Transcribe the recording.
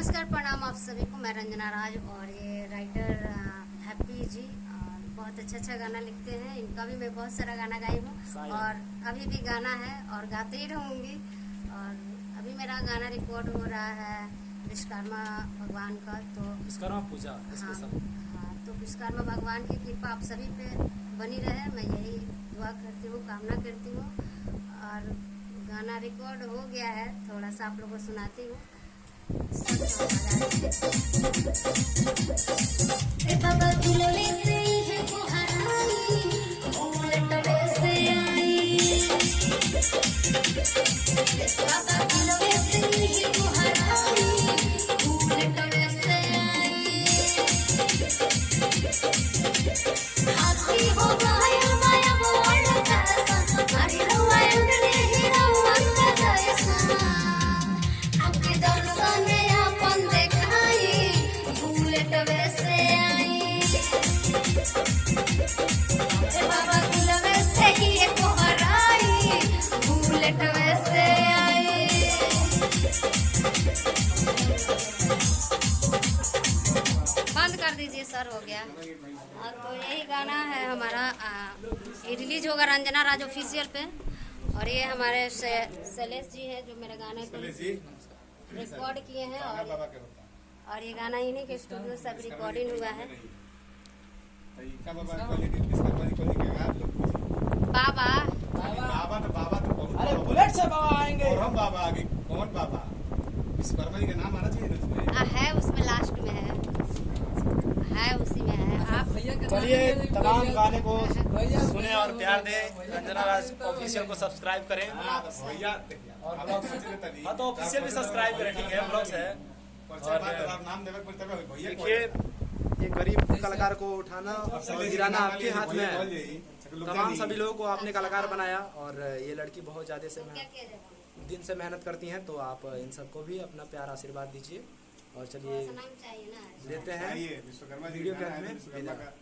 नमस्कार, प्रणाम आप सभी को। मैं रंजना राज और ये राइटर हैप्पी जी बहुत अच्छा गाना लिखते हैं। इनका भी मैं बहुत सारा गाना गाई हूँ और अभी भी गाना है और गाते ही रहूँगी। और अभी मेरा गाना रिकॉर्ड हो रहा है विश्वकर्मा भगवान का, तो विश्वकर्मा पूजा स्पेशल। हाँ, तो विश्वकर्मा भगवान की कृपा आप सभी पे बनी रहे, मैं यही दुआ करती हूँ, कामना करती हूँ। और गाना रिकॉर्ड हो गया है, थोड़ा सा आप लोगों को सुनाती हूँ। बंद कर दीजिए सर, हो गया। तो यही गाना है हमारा, ये रिलीज होगा रंजना राज ऑफिशियल पे। और ये हमारे शैलेश जी हैं जो मेरे गाने को रिकॉर्ड किए हैं। और ये गाना इन्हीं के स्टूडियो से रिकॉर्डिंग हुआ है। बाबा अरे बुलेट से बाबा आएंगे। और हम बाबा आगे कौन बाबा? विश्वकर्मा जी का नाम आना चाहिए ना उसमें। है, उसमें लास्ट में है उसी में है। आप चलिए तमाम गाने को सुने और प्यार दें। रंजना राज ऑफिशियल को सब्सक्राइब करें भैया और हाँ तो ऑफिशियल भी सब्सक्राइब करें, ठीक है, ब्लॉग्स है। और नाम देवे बोलते हैं भैया। देखिए, ये गरीब कलाकार को उठाना और गिराना आपके हाथ में है। तमाम सभी लोगों को आपने कलाकार बनाया और ये लड़की बहुत ज़्यादा से दिन से मेहनत करती हैं, तो आप इन सबको भी अपना प्यार आशीर्वाद दीजिए। और चलिए नाम चाहिए ना। लेते हैं विश्वकर्मा जी वीडियो का के गाना अंत है, में विश्वकर्मा का